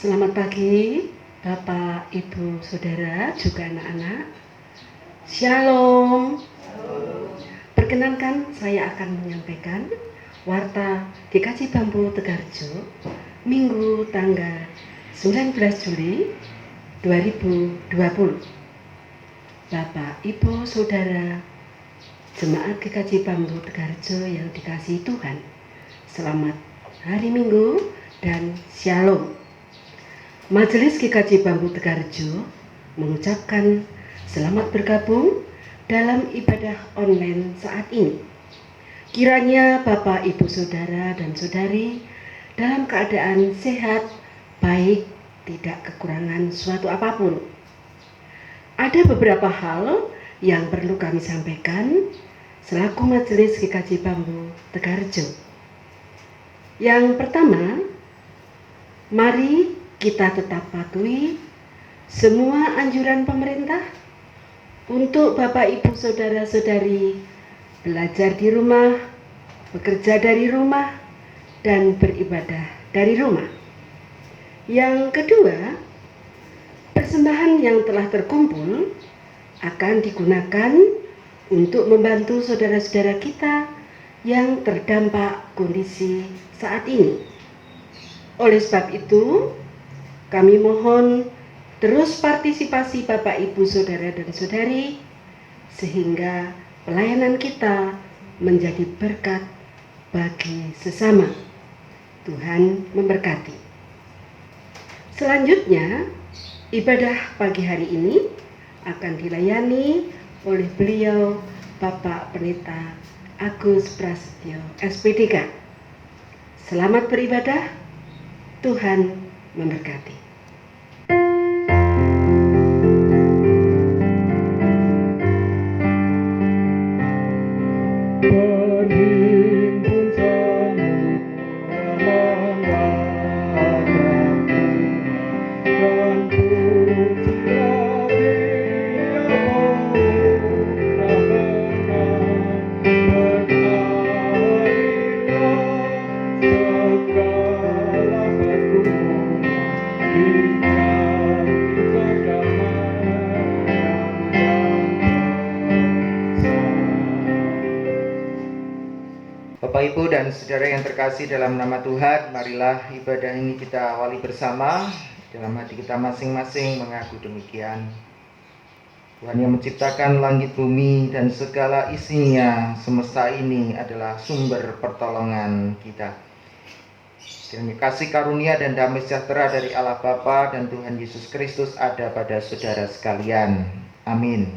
Selamat pagi, Bapak, Ibu, Saudara, juga anak-anak. Shalom. Perkenankan saya akan menyampaikan warta GKJ Bambu Tegarjo, Minggu tanggal 19 Juli 2020. Bapak, Ibu, Saudara, Jemaat GKJ Bambu Tegarjo yang dikasihi Tuhan, selamat hari Minggu dan Shalom. Majelis GKJ Bambu Tegarjo mengucapkan selamat bergabung dalam ibadah online saat ini. Kiranya Bapak, Ibu, Saudara, dan Saudari dalam keadaan sehat, baik, tidak kekurangan suatu apapun. Ada beberapa hal yang perlu kami sampaikan selaku Majelis GKJ Bambu Tegarjo. Yang pertama, mari kita tetap patuhi semua anjuran pemerintah untuk Bapak, Ibu, Saudara-saudari belajar di rumah, bekerja dari rumah, dan beribadah dari rumah. Yang kedua, persembahan yang telah terkumpul akan digunakan untuk membantu saudara-saudara kita yang terdampak kondisi saat ini. Oleh sebab itu, kami mohon terus partisipasi Bapak, Ibu, Saudara, dan Saudari sehingga pelayanan kita menjadi berkat bagi sesama. Tuhan memberkati. Selanjutnya, ibadah pagi hari ini akan dilayani oleh beliau Bapak Pendeta Agus Prasetyo, SPDK. Selamat beribadah, Tuhan memberkati. Bapak, Ibu, dan Saudara yang terkasih dalam nama Tuhan, marilah ibadah ini kita awali bersama. Dalam hati kita masing-masing mengaku demikian. Tuhan yang menciptakan langit bumi dan segala isinya, semesta ini adalah sumber pertolongan kita. Kiranya kasih karunia dan damai sejahtera dari Allah Bapa dan Tuhan Yesus Kristus ada pada saudara sekalian. Amin.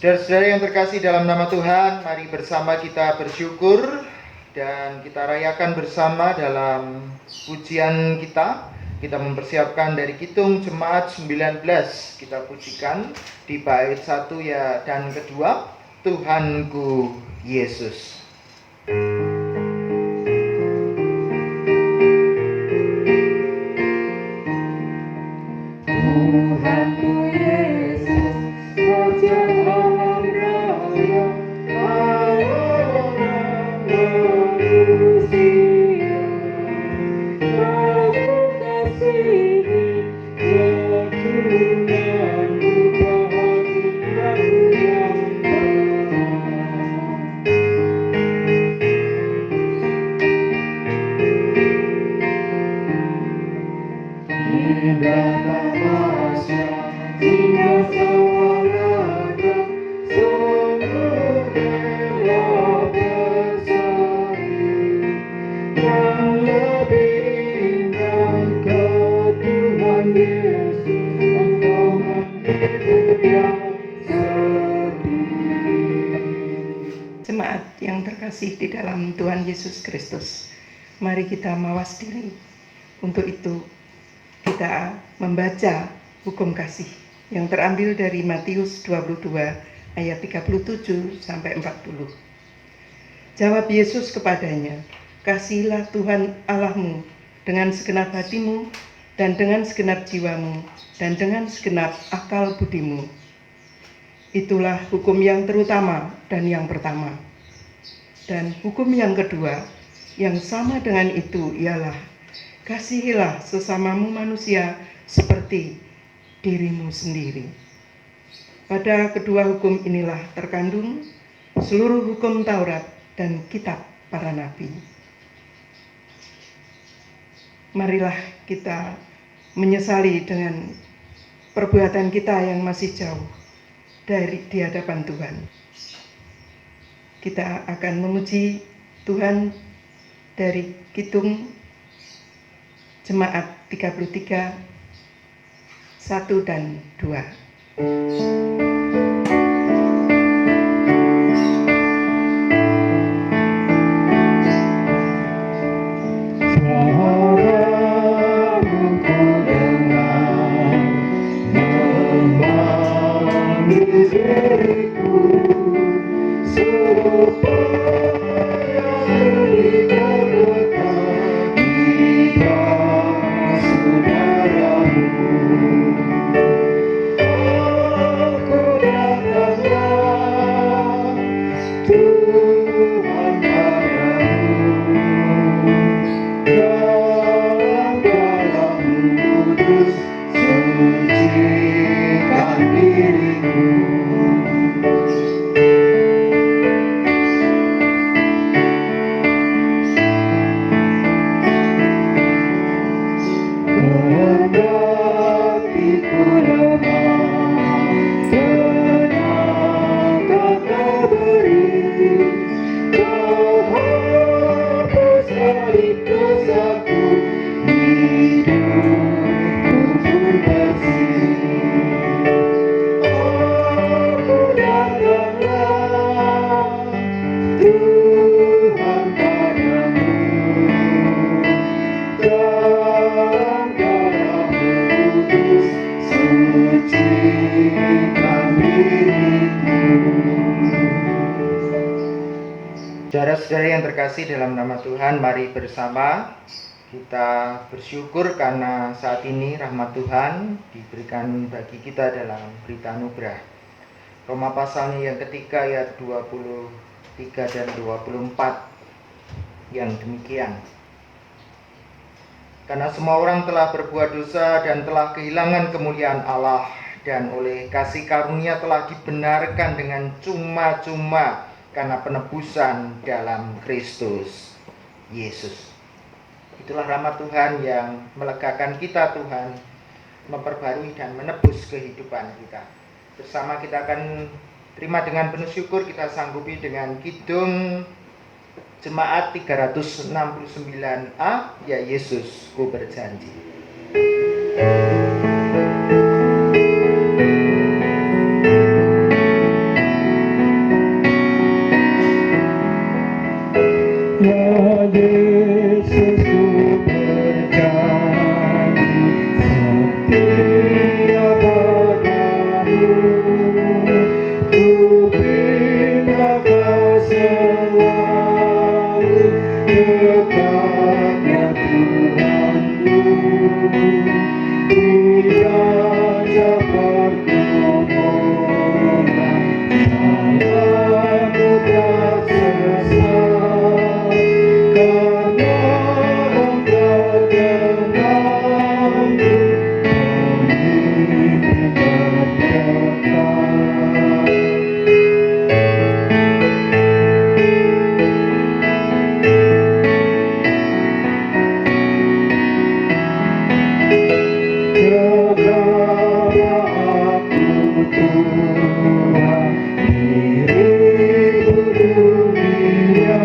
Saudara-saudara yang terkasih dalam nama Tuhan, mari bersama kita bersyukur dan kita rayakan bersama dalam pujian kita. Kita mempersiapkan dari Kidung Jemaat 19, kita pujikan di bait 1 ya dan kedua, Tuhanku Yesus. Tuhanku Yesus, Raja alam raya, alam manusia, Kamu kasihi, ya Tuhanku bahagia yang Jemaat yang terkasih di dalam Tuhan Yesus Kristus, mari kita mawas diri. Untuk itu kita membaca hukum kasih yang terambil dari Matius 22 ayat 37 sampai 40. Jawab Yesus kepadanya, "Kasihilah Tuhan Allahmu dengan segenap hatimu dan dengan segenap jiwamu dan dengan segenap akal budimu. Itulah hukum yang terutama dan yang pertama. Dan hukum yang kedua, yang sama dengan itu ialah, kasihilah sesamamu manusia seperti dirimu sendiri." Pada kedua hukum inilah terkandung seluruh hukum Taurat dan kitab para nabi. Marilah kita menyesali dengan perbuatan kita yang masih jauh di hadapan Tuhan. Kita akan memuji Tuhan dari Kidung Jemaat 33, 1 dan 2. Suaramu ku dengar memanggil diriku supaya berikan dekat kita saudaramu. Aku datanglah Tuhan padamu. Dalam-dalammu kudus sucikan diriku. Kendatiku lemah, tenaga Kau beri. Kau hapus aib dosaku, hidupku pun bersih. Aku datanglah Tuhan padamu. Dalam-dalammu kudus sucikan diriku. Saudara-saudara yang terkasih dalam nama Tuhan, mari bersama kita bersyukur karena saat ini rahmat Tuhan diberikan bagi kita dalam berita anugerah. Roma pasalnya yang ketiga ayat 23 dan 24 yang demikian. Karena semua orang telah berbuat dosa dan telah kehilangan kemuliaan Allah, dan oleh kasih karunia telah dibenarkan dengan cuma-cuma karena penebusan dalam Kristus Yesus. Itulah rahmat Tuhan yang melegakan kita, Tuhan, memperbarui dan menebus kehidupan kita. Bersama kita akan terima dengan penuh syukur, kita sanggupi dengan Kidung Jemaat 369A, Ya Yesus, Ku berjanji. Ya Yesus, ku berjanji setia padamu. Ku bina Kau selalu dekatnya Tuhanku. Di raja perkumpulan salamu tak sesat. Karena Engkau denganku, pemimpin terdekat. Jagalah aku Tuhan, diriku dunia.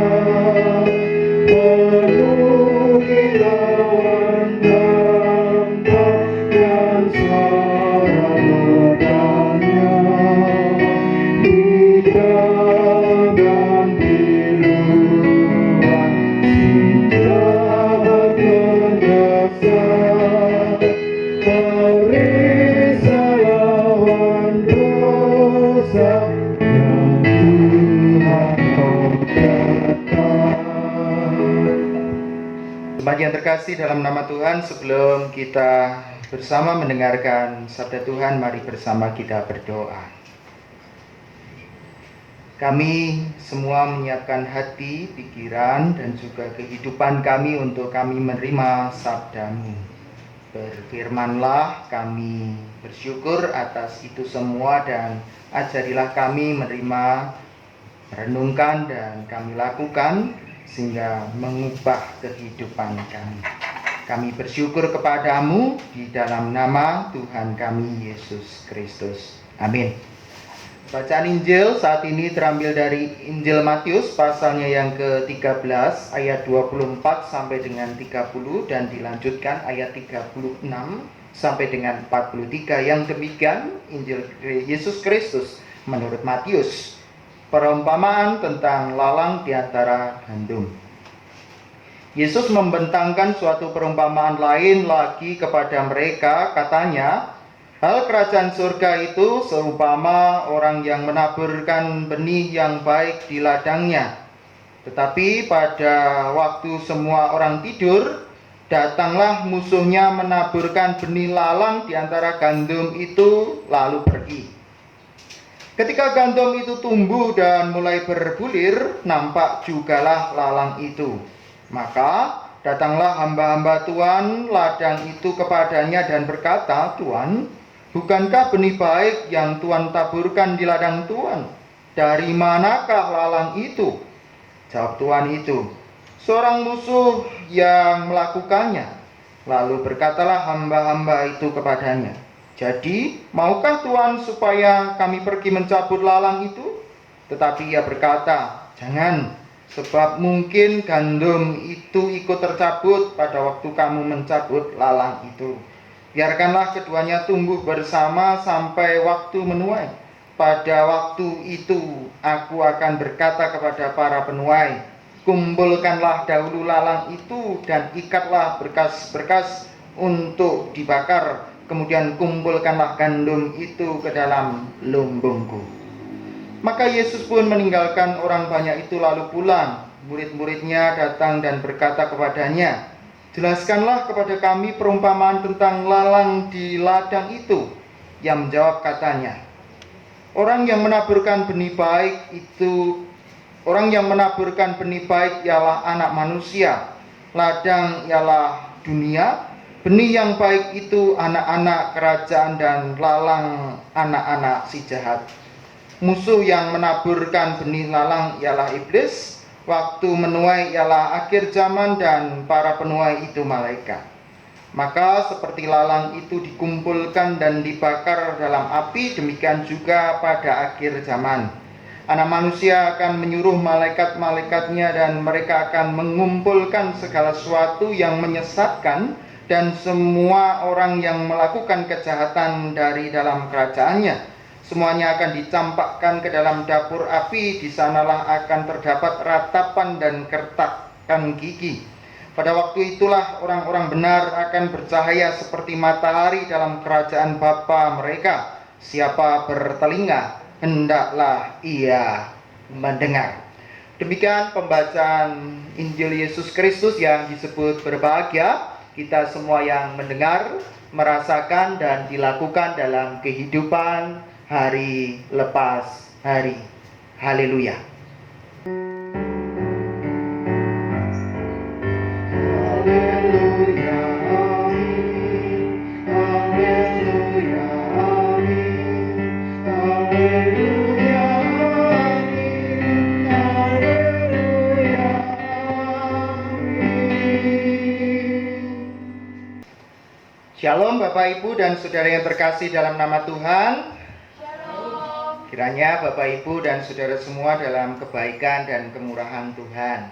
Penuhi lawan dampak dan suara ledanya. Di dalam dan Jemaat yang terkasih dalam nama Tuhan, sebelum kita bersama mendengarkan sabda Tuhan, mari bersama kita berdoa. Kami semua menyiapkan hati, pikiran, dan juga kehidupan kami untuk kami menerima sabda-Mu. Berfirmanlah, kami bersyukur atas itu semua, dan ajarilah kami menerima, merenungkan, dan kami lakukan sehingga mengubah kehidupan kami. Kami bersyukur kepadamu di dalam nama Tuhan kami Yesus Kristus. Amin. Bacaan Injil saat ini terambil dari Injil Matius pasalnya yang ke-13 ayat 24 sampai dengan 30 dan dilanjutkan ayat 36 sampai dengan 43. Yang demikian Injil Yesus Kristus menurut Matius. Perumpamaan tentang lalang di antara gandum. Yesus membentangkan suatu perumpamaan lain lagi kepada mereka, katanya, hal kerajaan surga itu seumpama orang yang menaburkan benih yang baik di ladangnya. Tetapi pada waktu semua orang tidur, datanglah musuhnya menaburkan benih lalang di antara gandum itu lalu pergi. Ketika gandum itu tumbuh dan mulai berbulir, nampak jugalah lalang itu. Maka datanglah hamba-hamba Tuhan ladang itu kepadanya dan berkata, Tuhan, bukankah benih baik yang Tuhan taburkan di ladang Tuhan? Dari manakah lalang itu? Jawab Tuhan itu, seorang musuh yang melakukannya. Lalu berkatalah hamba-hamba itu kepadanya, jadi, maukah Tuhan supaya kami pergi mencabut lalang itu? Tetapi ia berkata, jangan, sebab mungkin gandum itu ikut tercabut pada waktu kamu mencabut lalang itu. Biarkanlah keduanya tumbuh bersama sampai waktu menuai. Pada waktu itu aku akan berkata kepada para penuai, kumpulkanlah dahulu lalang itu dan ikatlah berkas-berkas untuk dibakar. Kemudian kumpulkanlah gandum itu ke dalam lumbungku. Maka Yesus pun meninggalkan orang banyak itu lalu pulang. Murid-muridnya datang dan berkata kepadanya, jelaskanlah kepada kami perumpamaan tentang lalang di ladang itu. Ia menjawab katanya, orang yang menaburkan benih baik ialah anak manusia. Ladang ialah dunia. Benih yang baik itu anak-anak kerajaan dan lalang anak-anak si jahat. Musuh yang menaburkan benih lalang ialah iblis. Waktu menuai ialah akhir zaman dan para penuai itu malaikat. Maka seperti lalang itu dikumpulkan dan dibakar dalam api, demikian juga pada akhir zaman. Anak manusia akan menyuruh malaikat-malaikatnya dan mereka akan mengumpulkan segala sesuatu yang menyesatkan dan semua orang yang melakukan kejahatan dari dalam kerajaannya. Semuanya akan dicampakkan ke dalam dapur api, di sanalah akan terdapat ratapan dan kertakan gigi. Pada waktu itulah orang-orang benar akan bercahaya seperti matahari dalam kerajaan Bapa mereka. Siapa bertelinga, hendaklah ia mendengar. Demikian pembacaan Injil Yesus Kristus yang disebut berbahagia. Kita semua yang mendengar, merasakan dan dilakukan dalam kehidupan hari lepas hari. Haleluya. Haleluya, amin. Haleluya, amin. Haleluya, amin. Haleluya, amin. Shalom Bapak Ibu dan Saudara yang terkasih dalam nama Tuhan. Kiranya Bapak Ibu dan Saudara semua dalam kebaikan dan kemurahan Tuhan.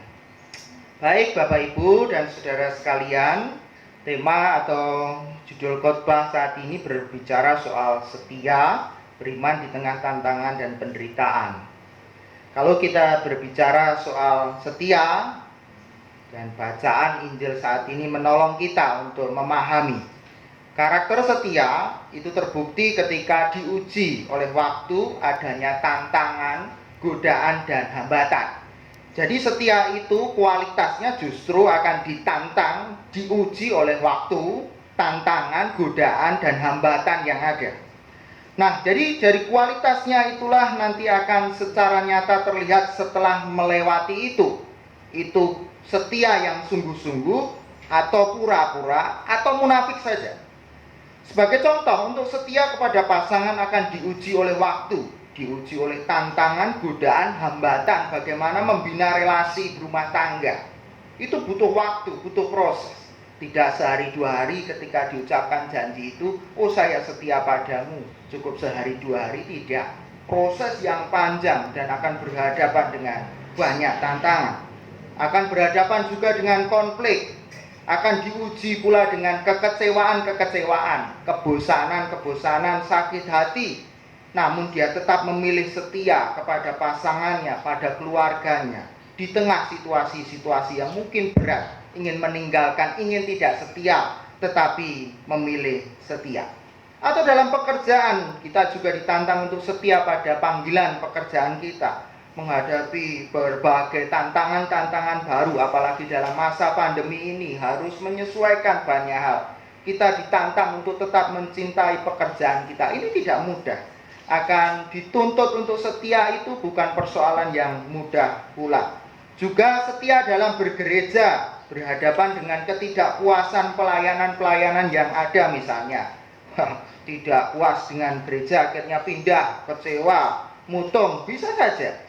Baik Bapak Ibu dan Saudara sekalian, tema atau judul khotbah saat ini berbicara soal setia, beriman di tengah tantangan dan penderitaan. Kalau kita berbicara soal setia, dan bacaan Injil saat ini menolong kita untuk memahami karakter setia itu terbukti ketika diuji oleh waktu adanya tantangan, godaan, dan hambatan. Jadi setia itu kualitasnya justru akan ditantang, diuji oleh waktu, tantangan, godaan, dan hambatan yang ada. Nah, jadi dari kualitasnya itulah nanti akan secara nyata terlihat setelah melewati itu. Itu setia yang sungguh-sungguh, atau pura-pura, atau munafik saja. Sebagai contoh, untuk setia kepada pasangan akan diuji oleh waktu, diuji oleh tantangan, godaan, hambatan, bagaimana membina relasi berumah tangga. Itu butuh waktu, butuh proses. Tidak sehari dua hari ketika diucapkan janji itu, oh saya setia padamu, cukup sehari dua hari, tidak. Proses yang panjang dan akan berhadapan dengan banyak tantangan. Akan berhadapan juga dengan konflik, akan diuji pula dengan kekecewaan-kekecewaan, kebosanan-kebosanan, sakit hati. Namun dia tetap memilih setia kepada pasangannya, pada keluarganya. Di tengah situasi-situasi yang mungkin berat, ingin meninggalkan, ingin tidak setia, tetapi memilih setia. Atau dalam pekerjaan, kita juga ditantang untuk setia pada panggilan pekerjaan kita, menghadapi berbagai tantangan-tantangan baru, apalagi dalam masa pandemi ini harus menyesuaikan banyak hal. Kita ditantang untuk tetap mencintai pekerjaan kita. Ini tidak mudah. Akan dituntut untuk setia itu bukan persoalan yang mudah pula. Juga setia dalam bergereja, berhadapan dengan ketidakpuasan pelayanan-pelayanan yang ada misalnya. Tidak puas dengan gereja, akhirnya pindah, kecewa, mutung, bisa saja.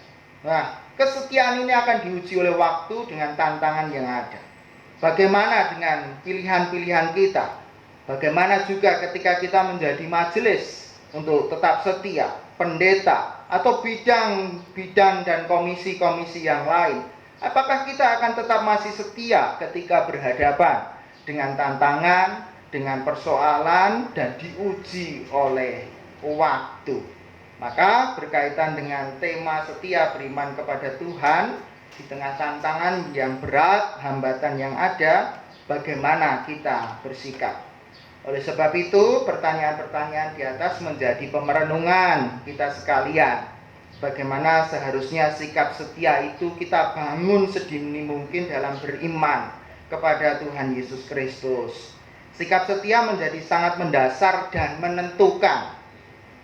Nah, kesetiaan ini akan diuji oleh waktu dengan tantangan yang ada. Bagaimana dengan pilihan-pilihan kita? Bagaimana juga ketika kita menjadi majelis untuk tetap setia, pendeta, atau bidang-bidang dan komisi-komisi yang lain? Apakah kita akan tetap masih setia ketika berhadapan dengan tantangan, dengan persoalan, dan diuji oleh waktu? Maka berkaitan dengan tema setia beriman kepada Tuhan, di tengah tantangan yang berat, hambatan yang ada, bagaimana kita bersikap? Oleh sebab itu, pertanyaan-pertanyaan di atas menjadi pemerenungan kita sekalian. Bagaimana seharusnya sikap setia itu kita bangun sedini mungkin dalam beriman kepada Tuhan Yesus Kristus. Sikap setia menjadi sangat mendasar dan menentukan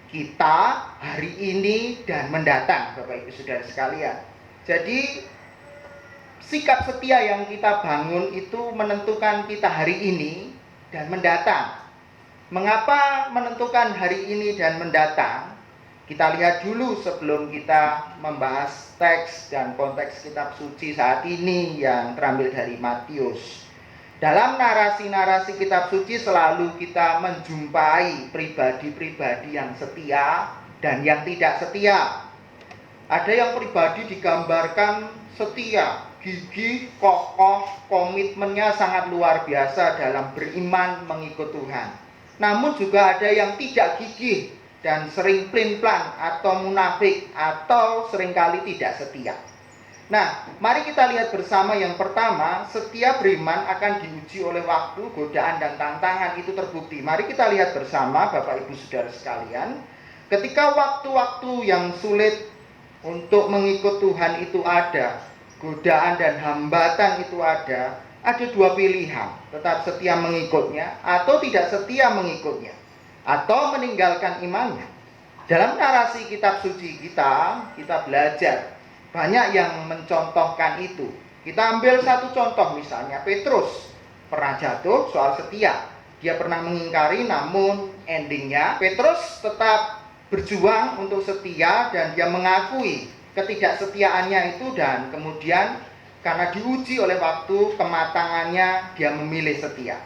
kita hari ini dan mendatang, Bapak Ibu Saudara sekalian. Jadi sikap setia yang kita bangun itu menentukan kita hari ini dan mendatang. Mengapa menentukan hari ini dan mendatang? Kita lihat dulu sebelum kita membahas teks dan konteks kitab suci saat ini yang terambil dari Matius. Dalam narasi-narasi kitab suci selalu kita menjumpai pribadi-pribadi yang setia dan yang tidak setia. Ada yang pribadi digambarkan setia, gigih, kokoh, komitmennya sangat luar biasa dalam beriman mengikut Tuhan. Namun juga ada yang tidak gigih dan sering plin-plan atau munafik atau seringkali tidak setia. Nah, mari kita lihat bersama yang pertama, setia beriman akan diuji oleh waktu, godaan, dan tantangan itu terbukti. Mari kita lihat bersama Bapak Ibu Saudara sekalian, ketika waktu-waktu yang sulit untuk mengikut Tuhan itu ada, godaan dan hambatan itu ada dua pilihan, tetap setia mengikutnya atau tidak setia mengikutnya, atau meninggalkan imannya. Dalam narasi kitab suci kita belajar banyak yang mencontohkan itu. Kita ambil satu contoh misalnya Petrus pernah jatuh soal setia. Dia pernah mengingkari, namun endingnya Petrus tetap berjuang untuk setia dan dia mengakui ketidaksetiaannya itu, dan kemudian karena diuji oleh waktu kematangannya dia memilih setia.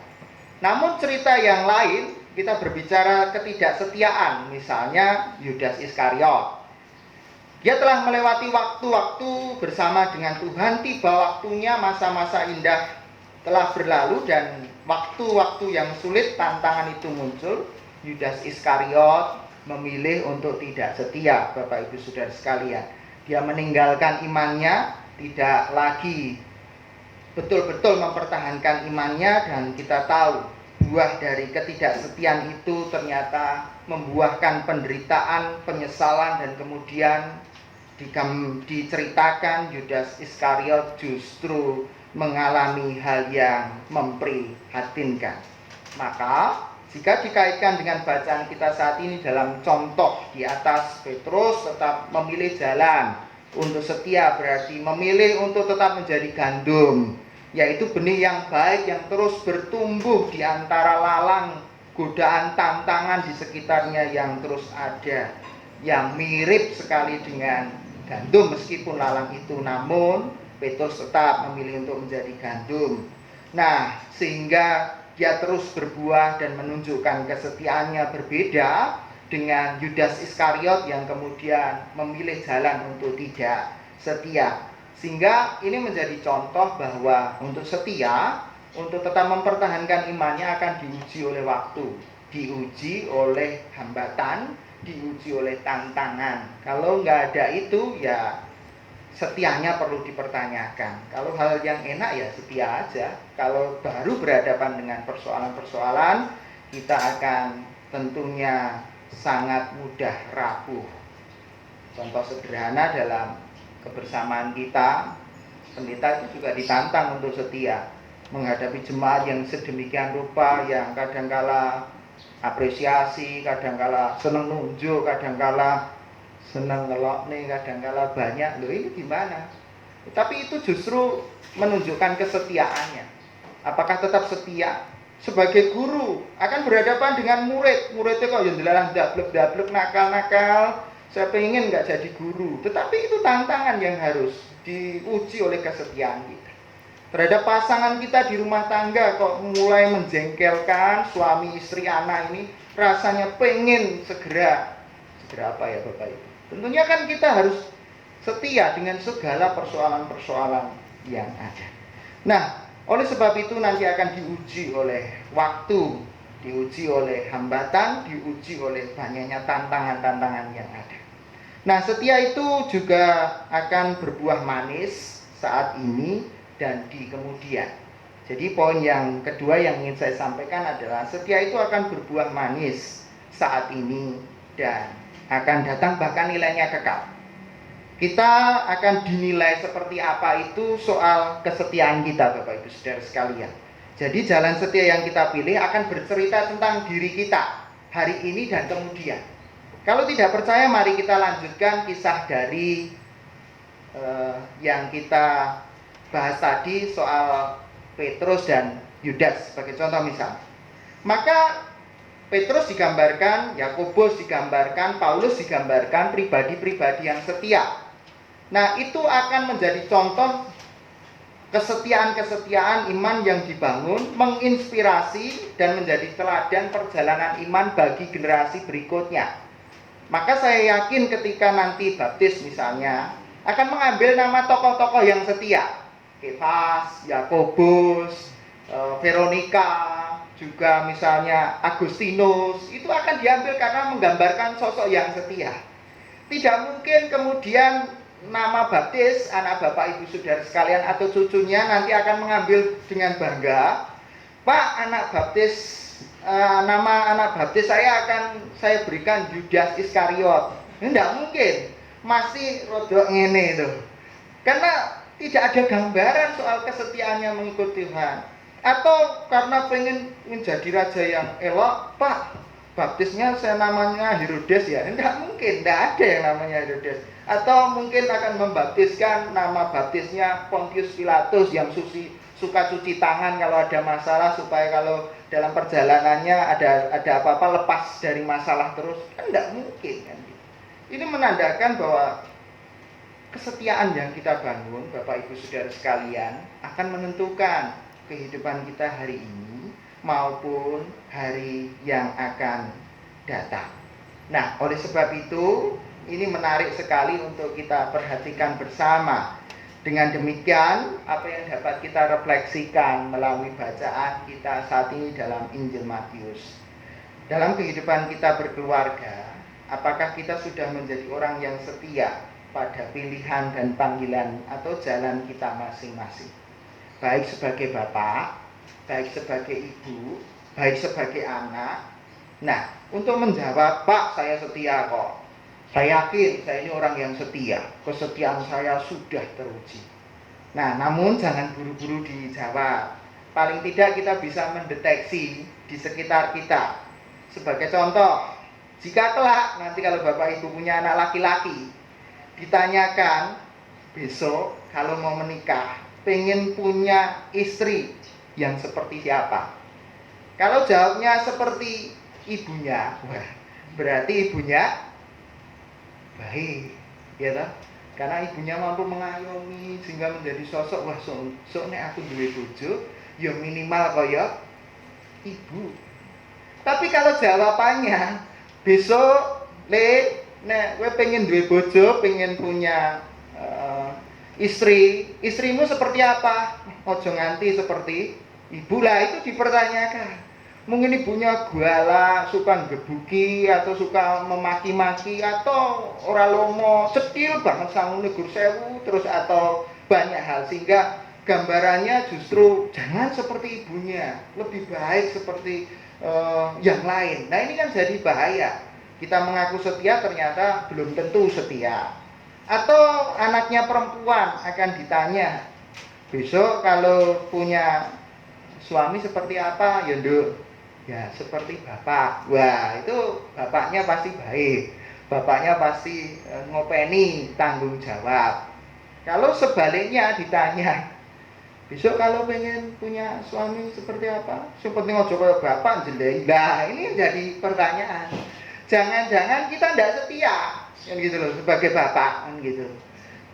Namun cerita yang lain kita berbicara ketidaksetiaan, misalnya Yudas Iskariot. Dia telah melewati waktu-waktu bersama dengan Tuhan, tiba waktunya, masa-masa indah telah berlalu dan waktu-waktu yang sulit, tantangan itu muncul. Yudas Iskariot memilih untuk tidak setia, Bapak Ibu Saudara sekalian. Dia meninggalkan imannya, tidak lagi betul-betul mempertahankan imannya, dan kita tahu buah dari ketidaksetiaan itu ternyata membuahkan penderitaan, penyesalan, dan kemudian diceritakan Yudas Iskariot justru mengalami hal yang memprihatinkan. Maka jika dikaitkan dengan bacaan kita saat ini dalam contoh di atas, Petrus tetap memilih jalan untuk setia, berarti memilih untuk tetap menjadi gandum, yaitu benih yang baik yang terus bertumbuh di antara lalang godaan tantangan di sekitarnya yang terus ada, yang mirip sekali dengan gandum meskipun lalang itu, namun Petrus tetap memilih untuk menjadi gandum. Nah, sehingga dia terus berbuah dan menunjukkan kesetiaannya berbeda dengan Yudas Iskariot yang kemudian memilih jalan untuk tidak setia. Sehingga ini menjadi contoh bahwa untuk setia, untuk tetap mempertahankan imannya akan diuji oleh waktu, diuji oleh hambatan, diuji oleh tantangan. Kalau nggak ada itu, ya setianya perlu dipertanyakan. Kalau hal yang enak ya setia aja. Kalau baru berhadapan dengan persoalan-persoalan, kita akan tentunya sangat mudah rapuh. Contoh sederhana dalam kebersamaan kita, pendeta itu juga ditantang untuk setia menghadapi jemaat yang sedemikian rupa, yang kadangkala apresiasi, kadangkala seneng nunjuk, kadangkala senang ngelok nih, kadangkala banyak. Loh, ini gimana? Tapi itu justru menunjukkan kesetiaannya. Apakah tetap setia? Sebagai guru akan berhadapan dengan muridnya kok yang dilarang dablek nakal-nakal. Saya pengen nggak jadi guru, tetapi itu tantangan yang harus diuji oleh kesetiaan kita. Terhadap pasangan kita di rumah tangga kok mulai menjengkelkan, suami istri anak ini rasanya pengen segera apa ya Bapak Ibu? Tentunya kan kita harus setia dengan segala persoalan-persoalan yang ada. Nah, oleh sebab itu nanti akan diuji oleh waktu, diuji oleh hambatan, diuji oleh banyaknya tantangan-tantangan yang ada. Nah, setia itu juga akan berbuah manis saat ini dan di kemudian. Jadi poin yang kedua yang ingin saya sampaikan adalah setia itu akan berbuah manis saat ini dan akan datang bahkan nilainya kekal. Kita akan dinilai seperti apa itu soal kesetiaan kita, Bapak Ibu Saudara sekalian. Jadi jalan setia yang kita pilih akan bercerita tentang diri kita hari ini dan kemudian. Kalau tidak percaya, mari kita lanjutkan kisah dari yang kita bahas tadi soal Petrus dan Yudas sebagai contoh misal. Maka Petrus digambarkan, Yakobus digambarkan, Paulus digambarkan pribadi-pribadi yang setia. Nah, itu akan menjadi contoh kesetiaan-kesetiaan iman yang dibangun, menginspirasi dan menjadi teladan perjalanan iman bagi generasi berikutnya. Maka saya yakin ketika nanti baptis misalnya, akan mengambil nama tokoh-tokoh yang setia. Kefas, Yakobus, Veronica, juga misalnya Agustinus, itu akan diambil karena menggambarkan sosok yang setia. Tidak mungkin kemudian nama baptis anak Bapak Ibu Saudara sekalian atau cucunya nanti akan mengambil dengan bangga, Pak, nama anak baptis saya berikan Yudas Iskariot. Tidak mungkin, masih rodok ngene itu. Karena tidak ada gambaran soal kesetiaannya mengikut Tuhan. Atau karena pengen menjadi raja yang elok, Pak, baptisnya saya namanya Herodes ya. Tidak mungkin, tidak ada yang namanya Herodes. Atau mungkin akan membaptiskan nama baptisnya Pontius Pilatus yang suka cuci tangan kalau ada masalah, supaya kalau dalam perjalanannya ada apa-apa lepas dari masalah terus. Kan tidak mungkin kan. Ini menandakan bahwa kesetiaan yang kita bangun, Bapak Ibu Saudara sekalian, akan menentukan kehidupan kita hari ini maupun hari yang akan datang. Nah, oleh sebab itu ini menarik sekali untuk kita perhatikan bersama. Dengan demikian, apa yang dapat kita refleksikan melalui bacaan kita saat ini dalam Injil Matius. Dalam kehidupan kita berkeluarga, apakah kita sudah menjadi orang yang setia pada pilihan dan panggilan atau jalan kita masing-masing? Baik sebagai bapak, baik sebagai ibu, baik sebagai anak. Nah, untuk menjawab, Pak, saya setia kok, Saya yakin saya ini orang yang setia, kesetiaan saya sudah teruji. Nah, namun jangan buru-buru dijawab. Paling tidak kita bisa mendeteksi di sekitar kita. Sebagai contoh, jika kelak nanti kalau Bapak Ibu punya anak laki-laki, ditanyakan besok kalau mau menikah, pengen punya istri yang seperti siapa? Kalau jawabnya seperti ibunya, wah, berarti ibunya baik, ya toh? Karena ibunya mampu mengayomi sehingga menjadi sosok, wah, sok nek aku duwe bojo, ya minimal kaya ibu. Tapi kalau jawabannya besok nek kowe pengen duwe bojo, pengen punya istrimu seperti apa? Ojo nganti seperti ibu lah, itu dipertanyakan. Mungkin ibunya galak, suka gebuki atau suka memaki-maki atau ora lomo, cetil banget sangu negur sewu terus atau banyak hal sehingga gambarannya justru jangan seperti ibunya, lebih baik seperti yang lain. Nah, ini kan jadi bahaya. Kita mengaku setia ternyata belum tentu setia. Atau anaknya perempuan akan ditanya, besok kalau punya suami seperti apa? Ya, Nduk. Ya, seperti bapak. Wah, itu bapaknya pasti baik. Bapaknya pasti ngopeni, tanggung jawab. Kalau sebaliknya ditanya, besok kalau pengen punya suami seperti apa? Seperti ngojo kaya bapak jelek. Nah, ini jadi pertanyaan. Jangan-jangan kita tidak setia, kan gitu loh, sebagai bapak, kan gitu.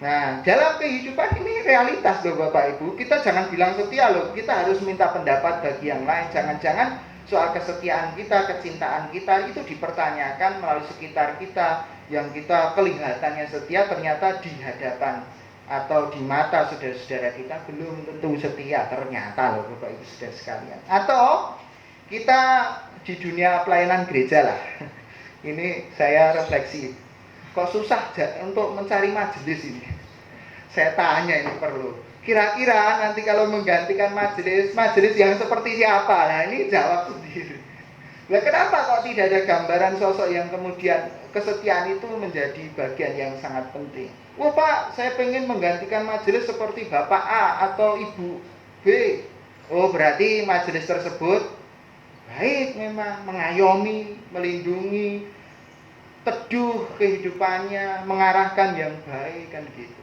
Nah, dalam kehidupan ini realitas loh Bapak Ibu. Kita jangan bilang setia loh. Kita harus minta pendapat bagi yang lain. Jangan-jangan soal kesetiaan kita, kecintaan kita itu dipertanyakan melalui sekitar kita yang kita kelihatannya setia ternyata di hadapan atau di mata saudara-saudara kita belum tentu setia ternyata loh Bapak Ibu saudara sekalian. Atau kita di dunia pelayanan gereja lah. Ini saya refleksi. Kok susah untuk mencari majelis ini? Saya tanya ini perlu. Kira-kira nanti kalau menggantikan majelis yang seperti siapa? Nah, ini jawab sendiri. Nah, kenapa kok tidak ada gambaran sosok yang kemudian kesetiaan itu menjadi bagian yang sangat penting? Wah Pak, saya pengen menggantikan majelis seperti Bapak A atau Ibu B. Oh, berarti majelis tersebut baik memang, mengayomi, melindungi, teduh kehidupannya, mengarahkan yang baik, kan gitu.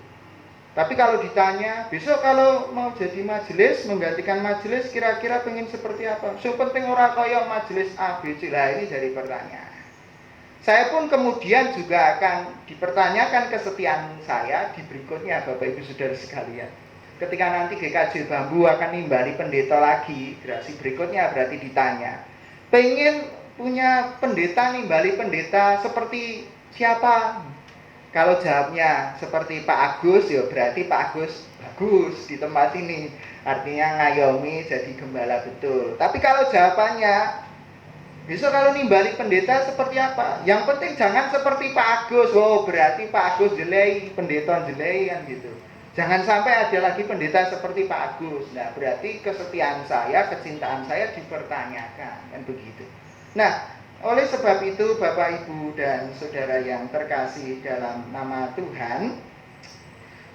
Tapi kalau ditanya, besok kalau mau jadi majelis, menggantikan majelis, kira-kira pengen seperti apa? So penting ora kaya majelis A, B, C. Lah, ini jadi pertanyaan. Saya pun kemudian juga akan dipertanyakan kesetiaan saya di berikutnya Bapak Ibu Saudara sekalian. Ketika nanti GKJ Bambu akan nimbali pendeta lagi, gerasi berikutnya berarti ditanya, pengen punya pendeta, nimbali pendeta seperti siapa? Kalau jawabnya seperti Pak Agus, ya berarti Pak Agus bagus di tempat ini. Artinya ngayomi jadi gembala betul. Tapi kalau jawabannya, besok kalau nimbali pendeta seperti apa? Yang penting jangan seperti Pak Agus. Oh, berarti Pak Agus jelek, pendeta jelek, kan gitu. Jangan sampai ada lagi pendeta seperti Pak Agus. Nah, berarti kesetiaan saya, kecintaan saya dipertanyakan, kan begitu. Nah, oleh sebab itu Bapak Ibu dan Saudara yang terkasih dalam nama Tuhan,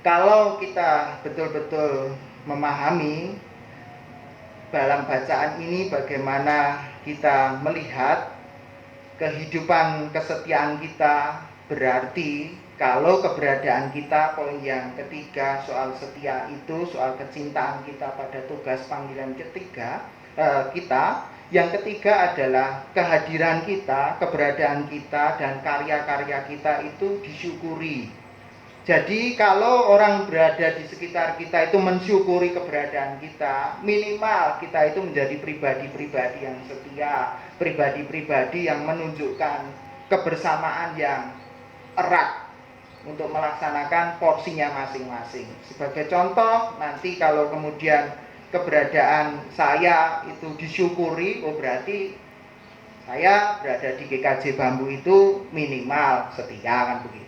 kalau kita betul-betul memahami dalam bacaan ini bagaimana kita melihat kehidupan kesetiaan kita, berarti kalau keberadaan kita, poin yang ketiga soal setia itu, soal kecintaan kita pada tugas panggilan ketiga kita. Yang ketiga adalah kehadiran kita, keberadaan kita, dan karya-karya kita itu disyukuri. Jadi kalau orang berada di sekitar kita itu mensyukuri keberadaan kita, minimal kita itu menjadi pribadi-pribadi yang setia, pribadi-pribadi yang menunjukkan kebersamaan yang erat untuk melaksanakan porsinya masing-masing. Sebagai contoh, nanti kalau kemudian keberadaan saya itu disyukuri, oh berarti saya berada di GKJ Bambu itu minimal setia, kan begitu.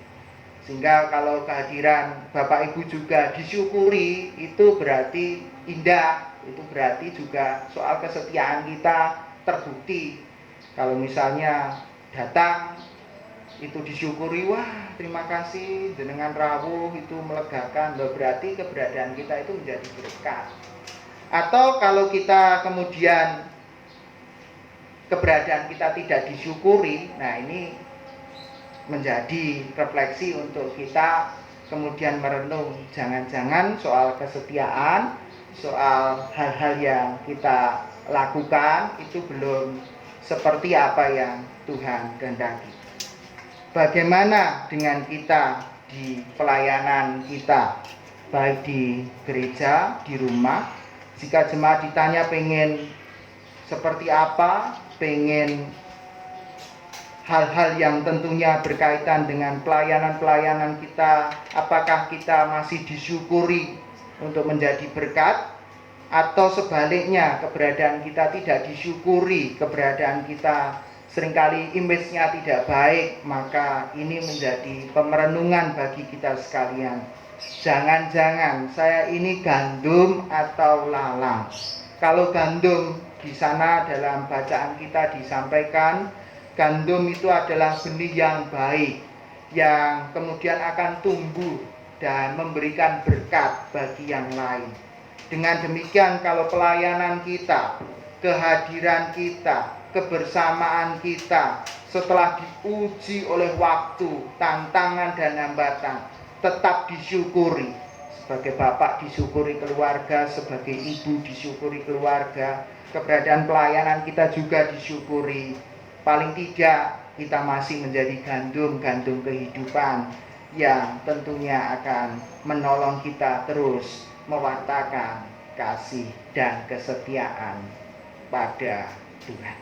Sehingga kalau kehadiran Bapak Ibu juga disyukuri, itu berarti indah, itu berarti juga soal kesetiaan kita terbukti. Kalau misalnya datang itu disyukuri, wah terima kasih jenengan rawuh, itu melegakan, loh berarti keberadaan kita itu menjadi berkat. Atau kalau kita kemudian keberadaan kita tidak disyukuri, nah ini menjadi refleksi untuk kita kemudian merenung, jangan-jangan soal kesetiaan, soal hal-hal yang kita lakukan itu belum seperti apa yang Tuhan kehendaki. Bagaimana dengan kita di pelayanan kita, baik di gereja, di rumah? Jika jemaat ditanya pengen seperti apa, pengen hal-hal yang tentunya berkaitan dengan pelayanan-pelayanan kita, apakah kita masih disyukuri untuk menjadi berkat, atau sebaliknya keberadaan kita tidak disyukuri, keberadaan kita seringkali image-nya tidak baik, maka ini menjadi pemerenungan bagi kita sekalian. Jangan-jangan saya ini gandum atau lalang. Kalau gandum, di sana dalam bacaan kita disampaikan, gandum itu adalah benih yang baik, yang kemudian akan tumbuh dan memberikan berkat bagi yang lain. Dengan demikian, kalau pelayanan kita, kehadiran kita, kebersamaan kita setelah diuji oleh waktu, tantangan dan hambatan, tetap disyukuri. Sebagai bapak disyukuri keluarga, sebagai ibu disyukuri keluarga, keberadaan pelayanan kita juga disyukuri. Paling tidak kita masih menjadi gandum kehidupan yang tentunya akan menolong kita terus mewartakan kasih dan kesetiaan pada Tuhan.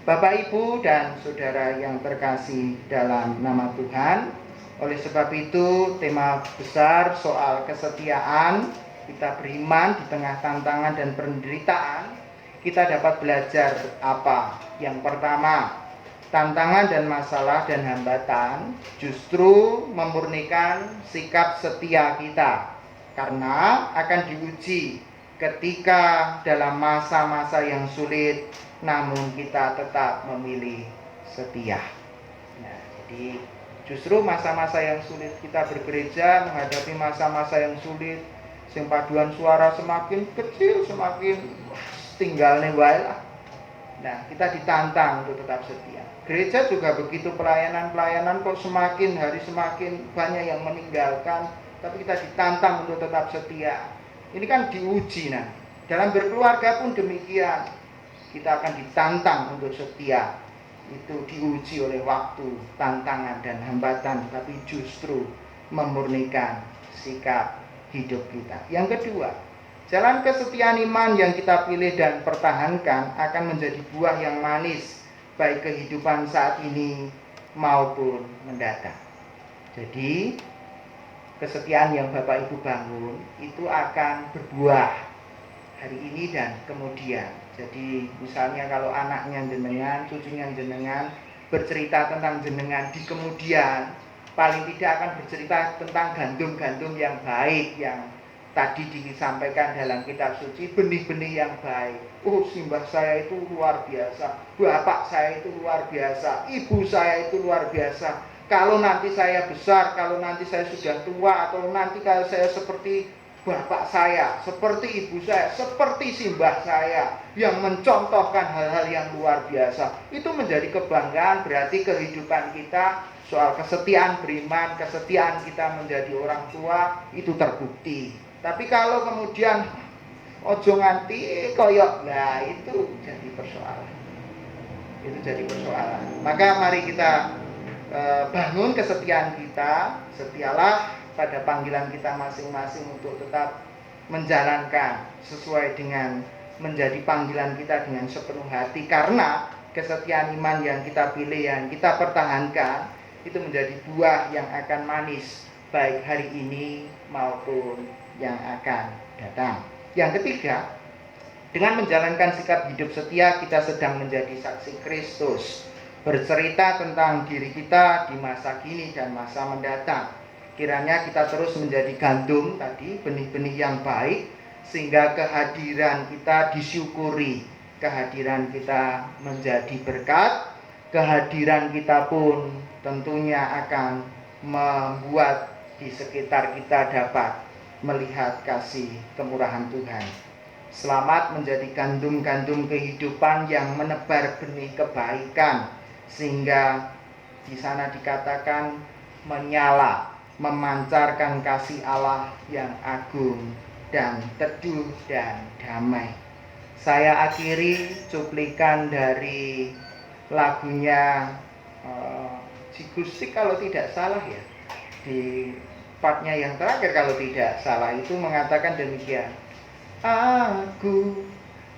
Bapak, Ibu, dan saudara yang terkasih dalam nama Tuhan, oleh sebab itu tema besar soal kesetiaan, kita beriman di tengah tantangan dan penderitaan, kita dapat belajar apa? Yang pertama, tantangan dan masalah dan hambatan justru memurnikan sikap setia kita, karena akan diuji ketika dalam masa-masa yang sulit, namun kita tetap memilih setia. Nah, jadi justru masa-masa yang sulit kita bergereja, menghadapi masa-masa yang sulit, sing paduan suara semakin kecil, semakin tinggal nih wae lah. Nah, kita ditantang untuk tetap setia. Gereja juga begitu, pelayanan kok semakin hari semakin banyak yang meninggalkan, tapi kita ditantang untuk tetap setia. Ini kan diuji. Nah, dalam berkeluarga pun demikian, kita akan ditantang untuk setia. Itu diuji oleh waktu, tantangan dan hambatan, tapi justru memurnikan sikap hidup kita. Yang kedua, jalan kesetiaan iman yang kita pilih dan pertahankan akan menjadi buah yang manis, baik kehidupan saat ini maupun mendatang. Jadi kesetiaan yang Bapak Ibu bangun itu akan berbuah hari ini dan kemudian. Jadi misalnya kalau anaknya jenengan, cucunya jenengan bercerita tentang jenengan di kemudian, paling tidak akan bercerita tentang gandum-gandum yang baik yang tadi disampaikan dalam kitab suci, benih-benih yang baik. Oh, simbah saya itu luar biasa, bapak saya itu luar biasa, ibu saya itu luar biasa. Kalau nanti saya besar, kalau nanti saya sudah tua, atau nanti kalau saya seperti bapak saya, seperti ibu saya, seperti simbah saya yang mencontohkan hal-hal yang luar biasa, itu menjadi kebanggaan. Berarti kehidupan kita soal kesetiaan beriman, kesetiaan kita menjadi orang tua itu terbukti. Tapi kalau kemudian ojo nganti koyok, nah itu jadi persoalan. Itu jadi persoalan. Maka mari kita bangun kesetiaan kita, setialah pada panggilan kita masing-masing untuk tetap menjalankan sesuai dengan menjadi panggilan kita dengan sepenuh hati, karena kesetiaan iman yang kita pilih, yang kita pertahankan itu menjadi buah yang akan manis baik hari ini maupun yang akan datang. Yang ketiga, dengan menjalankan sikap hidup setia kita sedang menjadi saksi Kristus, bercerita tentang diri kita di masa kini dan masa mendatang. Kiranya kita terus menjadi gandum tadi, benih-benih yang baik, sehingga kehadiran kita disyukuri, kehadiran kita menjadi berkat, kehadiran kita pun tentunya akan membuat di sekitar kita dapat melihat kasih kemurahan Tuhan. Selamat menjadi gandum-gandum kehidupan yang menebar benih kebaikan, sehingga di sana dikatakan menyala, memancarkan kasih Allah yang agung dan teduh dan damai. Saya akhiri cuplikan dari lagunya Cigusik kalau tidak salah ya, di partnya yang terakhir kalau tidak salah itu mengatakan demikian. Aku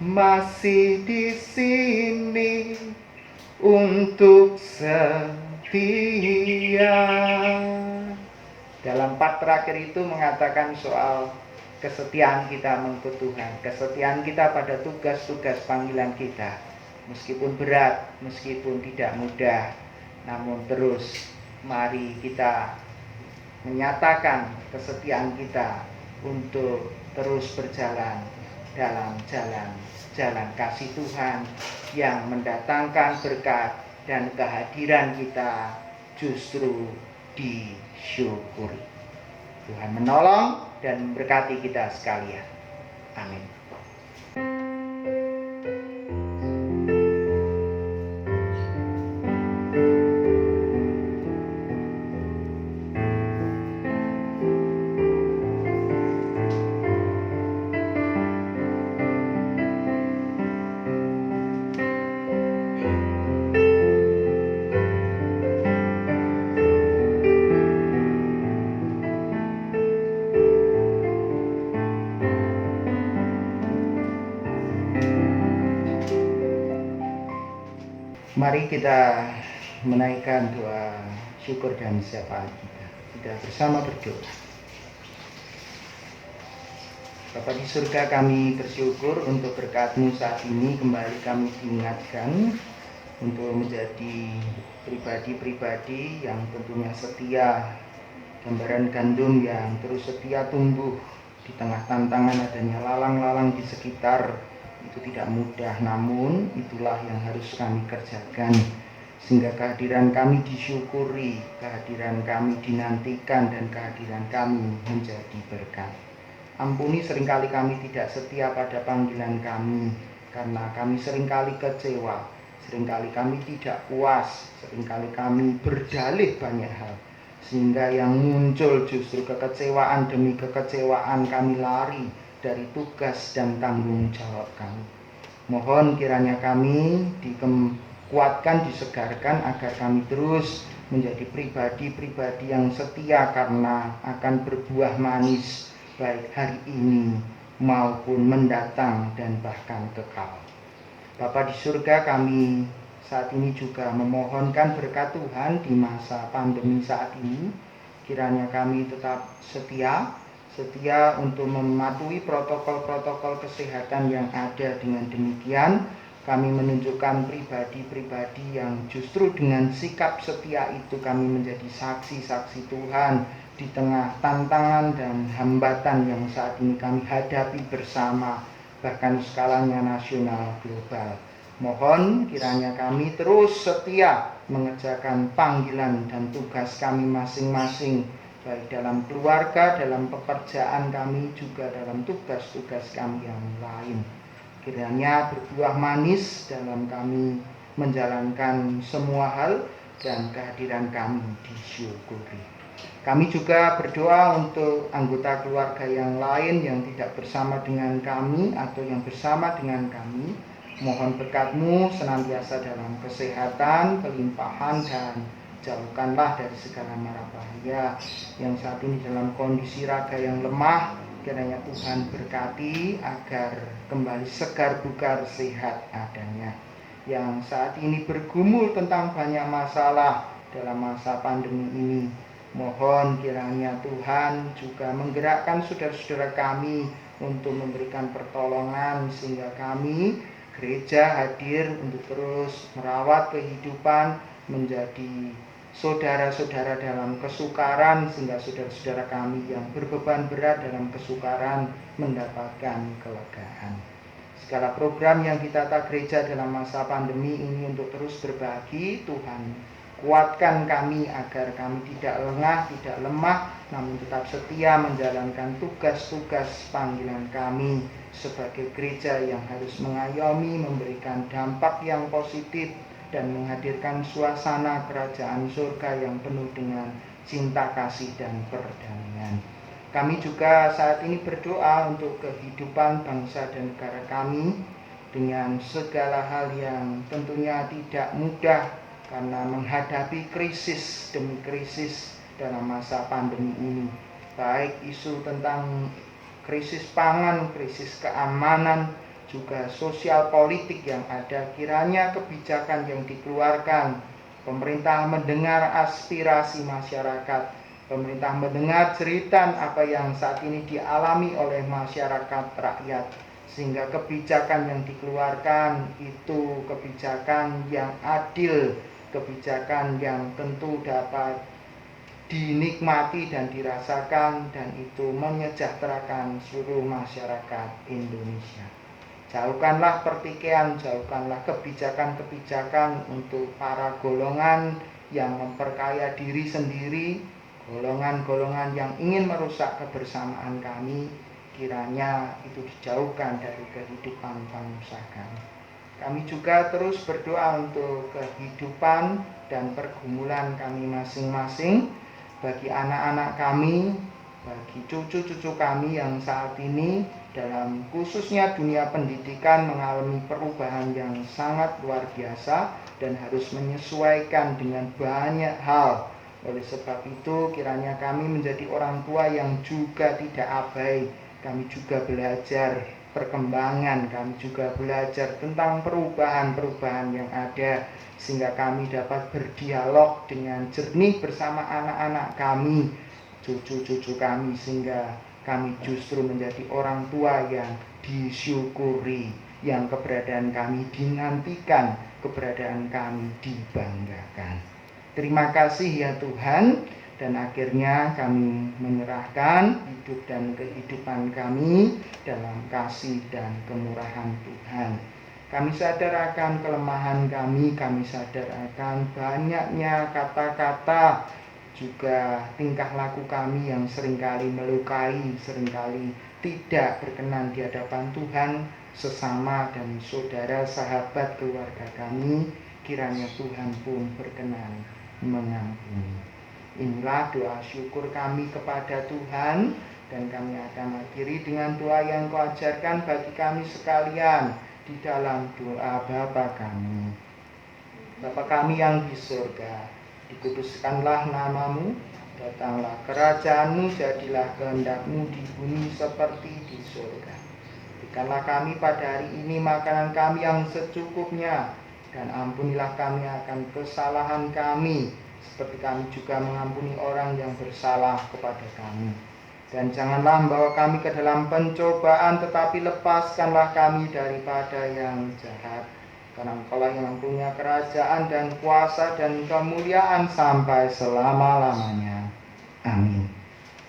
masih di sini untuk setia. Dalam part terakhir itu mengatakan soal kesetiaan kita mengikut Tuhan, kesetiaan kita pada tugas-tugas panggilan kita. Meskipun berat, meskipun tidak mudah, namun terus mari kita menyatakan kesetiaan kita untuk terus berjalan dalam jalan kasih Tuhan yang mendatangkan berkat, dan kehadiran kita justru disyukuri. Tuhan menolong dan memberkati kita sekalian. Amin. Mari kita menaikkan doa syukur dan syafaat kita. Kita bersama berdoa. Bapa di surga, kami bersyukur untuk berkat-Mu saat ini kembali kami diingatkan untuk menjadi pribadi-pribadi yang tentunya setia, gambaran gandum yang terus setia tumbuh di tengah tantangan adanya lalang-lalang di sekitar. Itu tidak mudah, namun itulah yang harus kami kerjakan sehingga kehadiran kami disyukuri, kehadiran kami dinantikan, dan kehadiran kami menjadi berkat. Ampuni seringkali kami tidak setia pada panggilan kami, karena kami seringkali kecewa, seringkali kami tidak puas, seringkali kami berdalih banyak hal, sehingga yang muncul justru kekecewaan demi kekecewaan. Kami lari dari tugas dan tanggung jawab kami. Mohon kiranya kami dikuatkan, disegarkan agar kami terus menjadi pribadi-pribadi yang setia, karena akan berbuah manis baik hari ini maupun mendatang dan bahkan kekal. Bapa di surga, kami saat ini juga memohonkan berkat Tuhan di masa pandemi saat ini. Kiranya kami tetap setia untuk mematuhi protokol-protokol kesehatan yang ada. Dengan demikian kami menunjukkan pribadi-pribadi yang justru dengan sikap setia itu kami menjadi saksi-saksi Tuhan di tengah tantangan dan hambatan yang saat ini kami hadapi bersama, bahkan skalanya nasional global. Mohon kiranya kami terus setia mengerjakan panggilan dan tugas kami masing-masing, baik dalam keluarga, dalam pekerjaan kami, juga dalam tugas-tugas kami yang lain. Kiranya berbuah manis dalam kami menjalankan semua hal, dan kehadiran kami disyukuri. Kami juga berdoa untuk anggota keluarga yang lain yang tidak bersama dengan kami atau yang bersama dengan kami. Mohon berkat-Mu senantiasa dalam kesehatan, kelimpahan, dan jauhkanlah dari segala mara bahaya. Yang saat ini dalam kondisi raga yang lemah, kiranya Tuhan berkati agar kembali segar bugar, sehat adanya. Yang saat ini bergumul tentang banyak masalah dalam masa pandemi ini, mohon kiranya Tuhan juga menggerakkan saudara-saudara kami untuk memberikan pertolongan, sehingga kami gereja hadir untuk terus merawat kehidupan, menjadi saudara-saudara dalam kesukaran, sehingga saudara-saudara kami yang berbeban berat dalam kesukaran mendapatkan kelegaan. Segala program yang ditata gereja dalam masa pandemi ini untuk terus berbagi, Tuhan kuatkan kami agar kami tidak lengah, tidak lemah, namun tetap setia menjalankan tugas-tugas panggilan kami sebagai gereja yang harus mengayomi, memberikan dampak yang positif, dan menghadirkan suasana kerajaan surga yang penuh dengan cinta kasih dan perdamaian. Kami juga saat ini berdoa untuk kehidupan bangsa dan negara kami dengan segala hal yang tentunya tidak mudah karena menghadapi krisis demi krisis dalam masa pandemi ini. Baik isu tentang krisis pangan, krisis keamanan, juga sosial politik yang ada, kiranya kebijakan yang dikeluarkan, pemerintah mendengar aspirasi masyarakat, pemerintah mendengar cerita apa yang saat ini dialami oleh masyarakat rakyat, sehingga kebijakan yang dikeluarkan itu kebijakan yang adil, kebijakan yang tentu dapat dinikmati dan dirasakan, dan itu menyejahterakan seluruh masyarakat Indonesia. Jauhkanlah pertikaian, jauhkanlah kebijakan-kebijakan untuk para golongan yang memperkaya diri sendiri, golongan-golongan yang ingin merusak kebersamaan kami, kiranya itu dijauhkan dari kehidupan bangsa kami. Kami juga terus berdoa untuk kehidupan dan pergumulan kami masing-masing, bagi anak-anak kami, bagi cucu-cucu kami yang saat ini dalam khususnya dunia pendidikan mengalami perubahan yang sangat luar biasa dan harus menyesuaikan dengan banyak hal. Oleh sebab itu kiranya kami menjadi orang tua yang juga tidak abai. Kami juga belajar perkembangan, kami juga belajar tentang perubahan-perubahan yang ada, sehingga kami dapat berdialog dengan jernih bersama anak-anak kami, cucu-cucu kami, sehingga kami justru menjadi orang tua yang disyukuri, yang keberadaan kami dinantikan, keberadaan kami dibanggakan. Terima kasih ya Tuhan, dan akhirnya kami menyerahkan hidup dan kehidupan kami dalam kasih dan kemurahan Tuhan. Kami sadar akan kelemahan kami sadar akan banyaknya kata-kata, juga tingkah laku kami yang seringkali melukai, seringkali tidak berkenan di hadapan Tuhan, sesama dan saudara, sahabat, keluarga kami. Kiranya Tuhan pun berkenan mengampuni. Inilah doa syukur kami kepada Tuhan, dan kami akan akhiri dengan doa yang Kau ajarkan bagi kami sekalian di dalam doa Bapa kami. Bapa kami yang di surga, dikuduskanlah namamu, datanglah kerajaan-Mu, jadilah kehendak-Mu di bumi seperti di surga. Berikanlah kami pada hari ini makanan kami yang secukupnya, dan ampunilah kami akan kesalahan kami, seperti kami juga mengampuni orang yang bersalah kepada kami. Dan janganlah membawa kami ke dalam pencobaan, tetapi lepaskanlah kami daripada yang jahat. Karena Engkau-lah yang mempunyai kerajaan dan kuasa dan kemuliaan sampai selama-lamanya. Amin.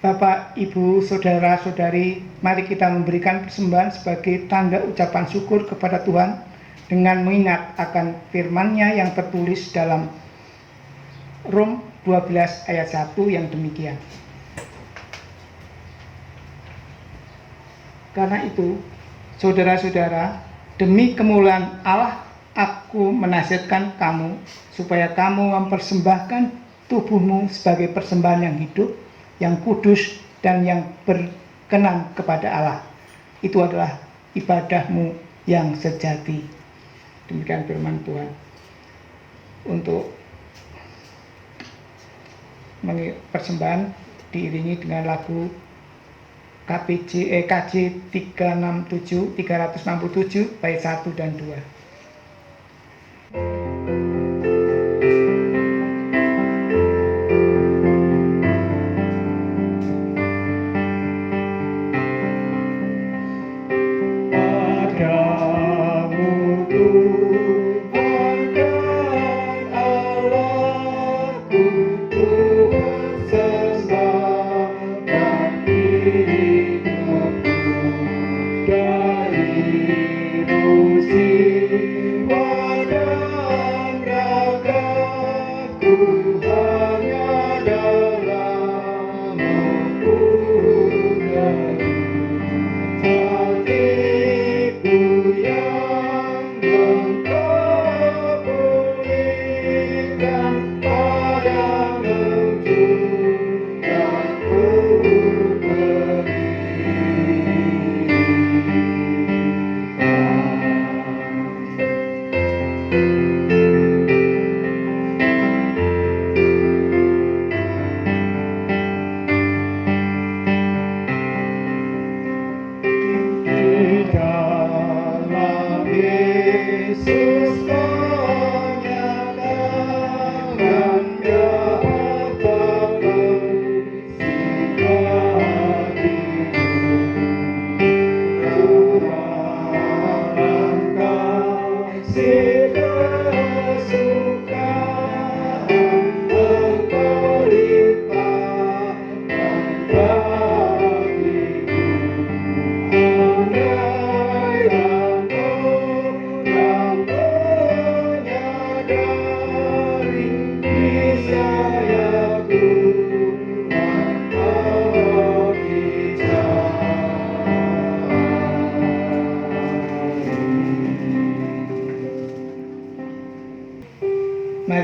Bapak, Ibu, Saudara-saudari, mari kita memberikan persembahan sebagai tanda ucapan syukur kepada Tuhan dengan mengingat akan firman-Nya yang tertulis dalam Rom 12 ayat 1 yang demikian. Karena itu, saudara-saudara, demi kemuliaan Allah, aku menasihatkan kamu supaya kamu mempersembahkan tubuhmu sebagai persembahan yang hidup, yang kudus, dan yang berkenan kepada Allah. Itu adalah ibadahmu yang sejati. Demikian firman Tuhan. Untuk persembahan diiringi dengan lagu KJ 367 bait 1 dan 2. Dari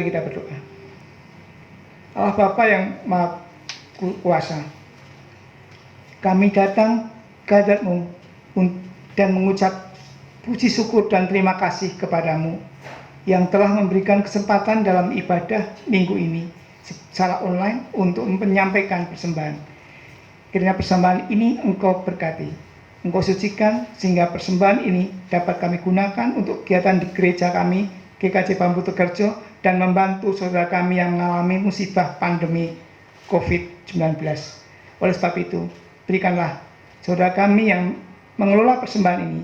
Mari kita berdoa. Allah Bapa yang Maha Kuasa, kami datang ke hadirat-Mu dan mengucap puji syukur dan terima kasih kepadamu yang telah memberikan kesempatan dalam ibadah minggu ini secara online untuk menyampaikan persembahan. Kiranya persembahan ini Engkau berkati, Engkau sucikan sehingga persembahan ini dapat kami gunakan untuk kegiatan di gereja kami, GKJ Bambu Tegarjo, dan membantu saudara kami yang mengalami musibah pandemi COVID-19. Oleh sebab itu, berikanlah saudara kami yang mengelola persembahan ini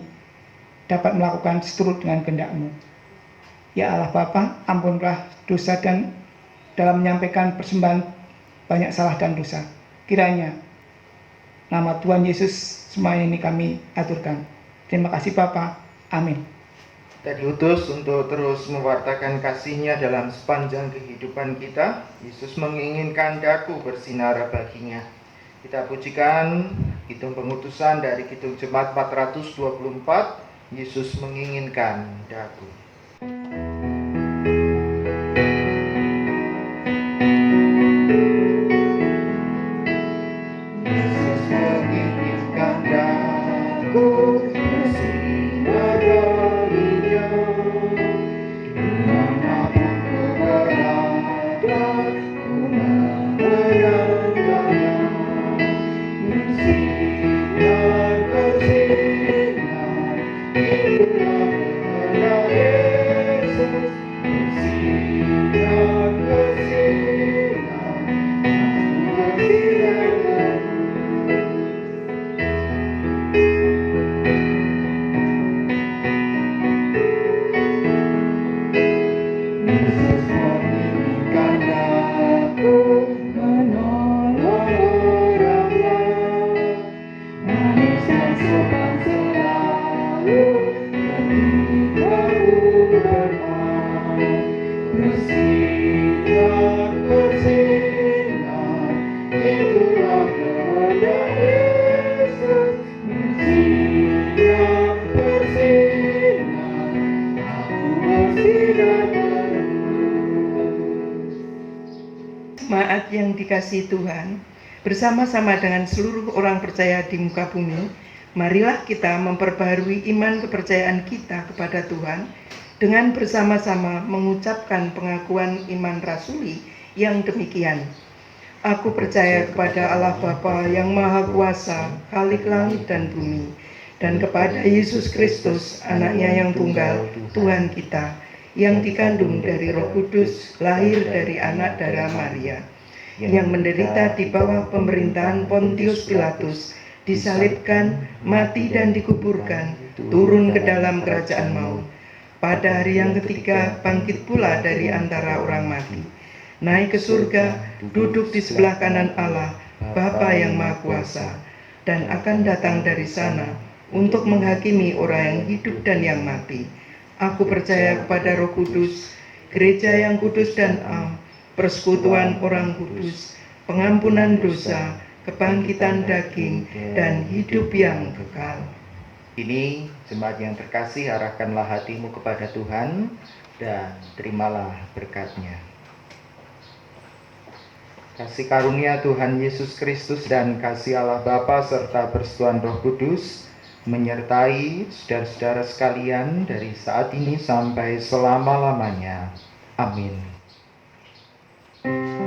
dapat melakukan seturut dengan kehendak-Mu. Ya Allah Bapa, ampunlah dosa dan dalam menyampaikan persembahan banyak salah dan dosa. Kiranya nama Tuhan Yesus semua ini kami aturkan. Terima kasih Bapa. Amin. Kita diutus untuk terus mewartakan kasih-Nya dalam sepanjang kehidupan kita. Yesus menginginkan daku bersinar baginya. Kita pujikan Kidung Pengutusan dari Kidung Jemaat 424. Yesus menginginkan daku. Yesus menginginkan daku bersinar baginya. Dimanapun ku berada, ku mengenalnya. Bersinar, bersinar, itulah kehendak Yesus. Bersinar, bersinar, aku bersinar. Yesus menginginkan daku menolong orang lain, manis dan sopan selalu ketika ku bermain. Bersinar, bersinar, itulah kehendak Yesus. Bersinar, bersinar, aku bersinar terus. Jemaat yang dikasihi Tuhan, bersama-sama dengan seluruh orang percaya di muka bumi, marilah kita memperbaharui iman kepercayaan kita kepada Tuhan dengan bersama-sama mengucapkan pengakuan iman rasuli yang demikian. Aku percaya kepada Allah Bapa yang Maha Kuasa, Khalik langit dan bumi, dan kepada Yesus Kristus, Anaknya yang tunggal, Tuhan kita, yang dikandung dari Roh Kudus, lahir dari anak darah Maria, yang menderita di bawah pemerintahan Pontius Pilatus, disalibkan, mati dan dikuburkan, turun ke dalam kerajaan maut. Pada hari yang ketiga bangkit pula dari antara orang mati, naik ke surga, duduk di sebelah kanan Allah, Bapa yang Maha Kuasa, dan akan datang dari sana untuk menghakimi orang yang hidup dan yang mati. Aku percaya kepada Roh Kudus, gereja yang kudus dan am, persekutuan orang kudus, pengampunan dosa, kebangkitan daging, dan hidup yang kekal. Ini jemaat yang terkasih, arahkanlah hatimu kepada Tuhan dan terimalah berkat-Nya. Kasih karunia Tuhan Yesus Kristus dan kasih Allah Bapa serta persekutuan Roh Kudus menyertai saudara-saudara sekalian dari saat ini sampai selama-lamanya. Amin. Amin.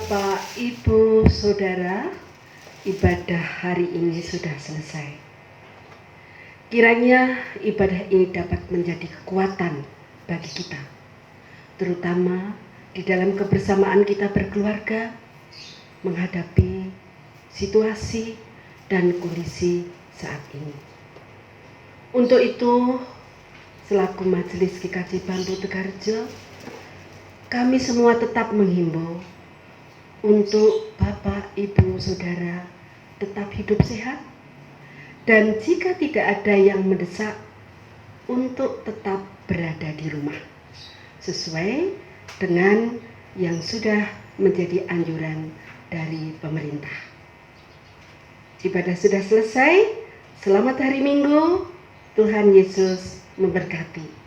Bapak, Ibu, Saudara, ibadah hari ini sudah selesai. Kiranya ibadah ini dapat menjadi kekuatan bagi kita, terutama di dalam kebersamaan kita berkeluarga, menghadapi situasi dan kondisi saat ini. Untuk itu, selaku Majelis GKJ Bantul Tegarrejo, kami semua tetap menghimbau untuk Bapak, Ibu, Saudara tetap hidup sehat, dan jika tidak ada yang mendesak, untuk tetap berada di rumah sesuai dengan yang sudah menjadi anjuran dari pemerintah. Ibadah sudah selesai. Selamat hari Minggu. Tuhan Yesus memberkati.